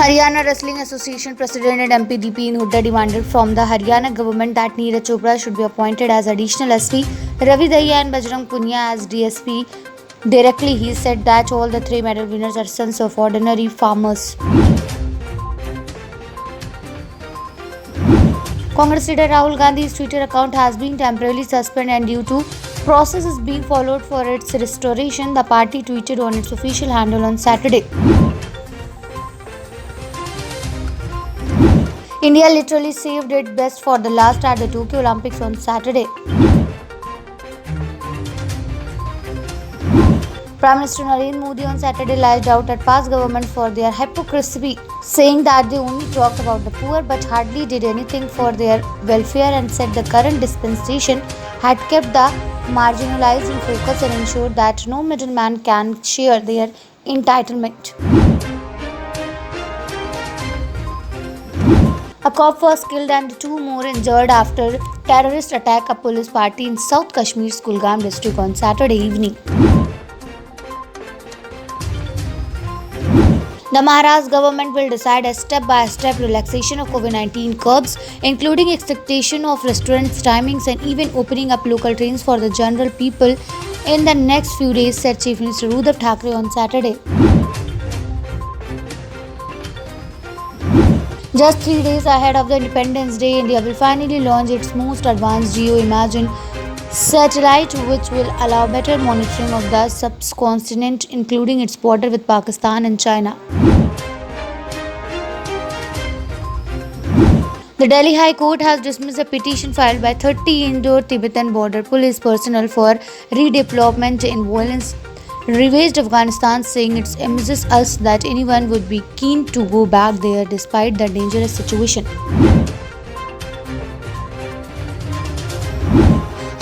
Haryana Wrestling Association President and MP DP Hooda demanded from the Haryana government that Neeraj Chopra should be appointed as additional SP, Ravi Dahiya and Bajrang Punia as DSP. Directly, he said that all the three medal winners are sons of ordinary farmers. Congress leader Rahul Gandhi's Twitter account has been temporarily suspended, and due to processes being followed for its restoration, the party tweeted on its official handle on Saturday. India literally saved its best for the last at the Tokyo Olympics on Saturday. Prime Minister Narendra Modi on Saturday lashed out at past government for their hypocrisy, saying that they only talked about the poor but hardly did anything for their welfare, and said the current dispensation had kept the marginalized in focus and ensured that no middleman can share their entitlement. A cop was killed and two more injured after terrorist attack a police party in South Kashmir's Kulgam district on Saturday evening. The Maharashtra government will decide a step-by-step relaxation of COVID-19 curbs, including expectation of restaurants' timings and even opening up local trains for the general people in the next few days, said Chief Minister Uddhav Thackeray on Saturday. Just 3 days ahead of the Independence Day, India will finally launch its most advanced Geo-Imaging satellite, which will allow better monitoring of the subcontinent, including its border with Pakistan and China. The Delhi High Court has dismissed a petition filed by 30 Indo-Tibetan border police personnel for redeployment in violence-ravaged Afghanistan, saying it amazes us that anyone would be keen to go back there despite the dangerous situation.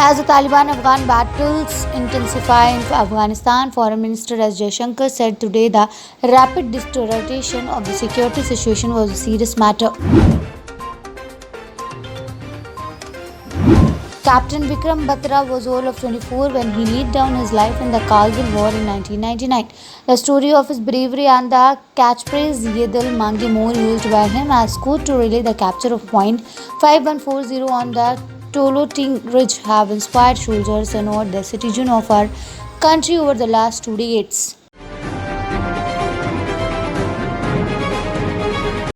As the Taliban-Afghan battles intensify in Afghanistan, Foreign Minister S. Jaishankar said today the rapid deterioration of the security situation was a serious matter. Captain Vikram Batra was all of 24 when he laid down his life in the Kargil War in 1999. The story of his bravery and the catchphrase "Ye Dil Mange More" used by him as code to relay the capture of Point 5140 on the Toloting Ridge have inspired soldiers and all the citizens of our country over the last 2 decades.